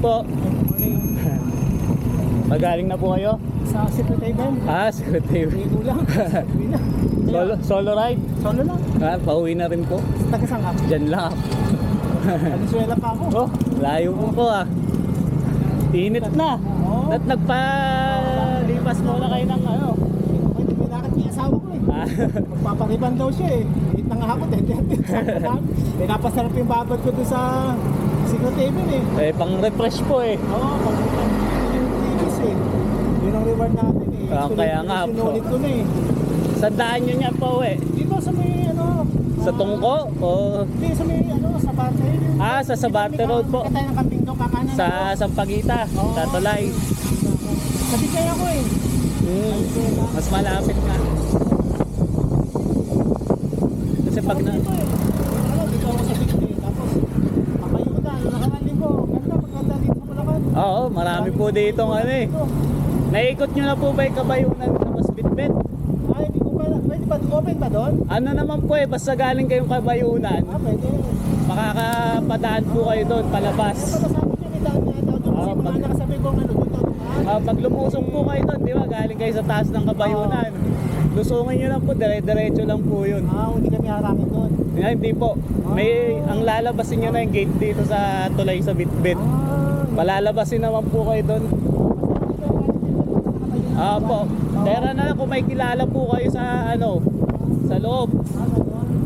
po. Magaling na po kayo? Sa Secretable. Secretary. Hindi lang. Solo ride? Solo lang. Pauwi na rin po. Taga-saan ka? Diyan lang. Venezuela pa ako. Oh, layo po Init na. Oo. At nagpalipas muna kayo ng ano. Hindi may lakad niya asawa ko eh. Magpapariban daw siya eh. Hit na nga ako. Pinapasarap yung babad ko doon sa Secretable eh. Pang refresh po Oo, pag-refresh yung previous eh. Yun ang reward natin eh. Kaya nga po. Sinulit ko na eh. Sandaan nyo niya po Dito sa may ano. Sa Tungko? O Hindi sa may ano, sa Barte. sa Sabarte Road po. Kita ng kambing doon, kakanan. Sa Sampaguita, Oo. sa Tulay. Sa Bicay ako eh. Mas malapit na. Kasi pag na... Dito eh. Dito ako sa Bicay. Tapos, Pampayutan. Nakakaling ko. Ganda, maganda dito sa Bulacan. Oo, marami po dito Naikot nyo na po ba yung Kabayunan sa Masbitbit? Ay, hindi ko pa. Pwede ba? Open ba doon? Ano naman po basta galing kayong Kabayunan, Pwede. makakapadaan po kayo doon, palabas. Sabi niya, may daan niya daw. Kasi mga nakasabay ko ano, dito. Pag lumusong po kayo doon, di ba, galing kayo sa taas ng Kabayunan. Lusungin nyo lang po, dire-diretso lang po yun. Hindi kami harangin doon. Hindi po, ang lalabasin nyo na yung gate dito sa Tulay sa Bitbit. Palalabasin naman po kayo doon. Po. Pero na kung may kilala po kayo sa sa loob,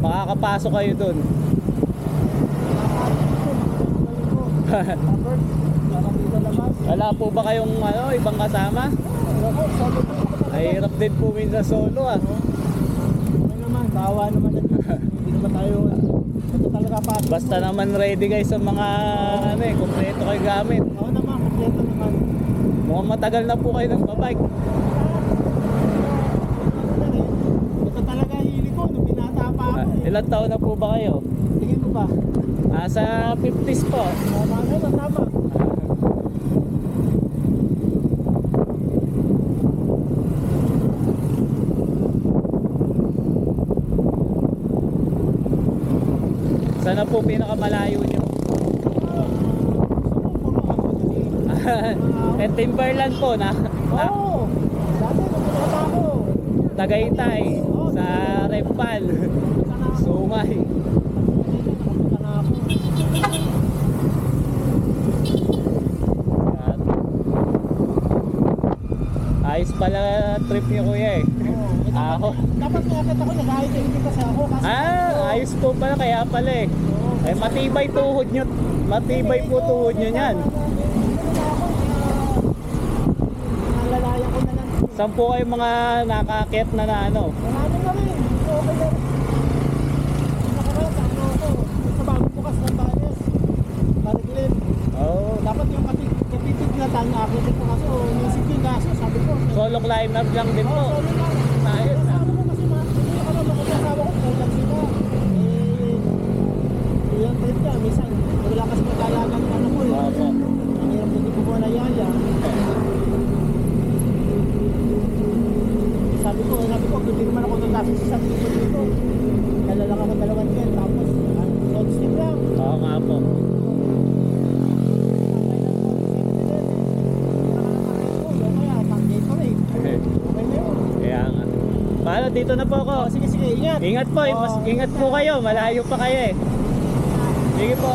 makakapasok kayo doon. Wala po ba kayong ibang kasama? Ay, hirap din po minsan solo Ano naman, bawa naman hindi naman tayo ito talaga pa. Basta naman ready guys sa mga kompleto kayo gamit. Oo naman, kompleto naman. Mukhang matagal na po kayo nagbabike. Ito talaga hili ko nung binata pa ako. Ilang taon na po ba kayo? Tingin mo ba? Sa 50s po. Tama naman, tama. Sana po pinakamalayo nyo? Timberland po na Oo! Dati nung binata ako. Tagaytay sa Repal, Sungay. Nakapunta na ako. Ayos pala trip niyo kuya Ako. Dapat nakakita ko, nag-hiking din kasi ako. Ayos po pala kaya pala matibay tuhod nyo. Matibay po tuhod nyo yan. Nalalayan ko na lang. Saan po kayo mga nakaakyat na Marami na rin. Okay na rin. Nakaraan, ano ako. Sa bagong bukas ng Banes. Mariglim. Dapat yung katitig na tayo akitin ko kasi inisip yung gaso. Sabi ko. Solo climber lang din po. Solo lang. Ayos na. Ano mo kasi hindi ako naman magkasawa ko. Kaya lang sila. Yung trip niya. Minsan, wala kasi magkalagan ng ano ko Ang hirap hindi ko muna yaya. Sabi ko, hindi naman ako nagkasa sa sarili ko dito. Dala lang ako 2 yen, tapos road step lang. Oo nga po. Kaya nga. Paano, dito na po ako. Sige, ingat. Ingat po, ingat po kayo. Malayo pa kayo Sige po.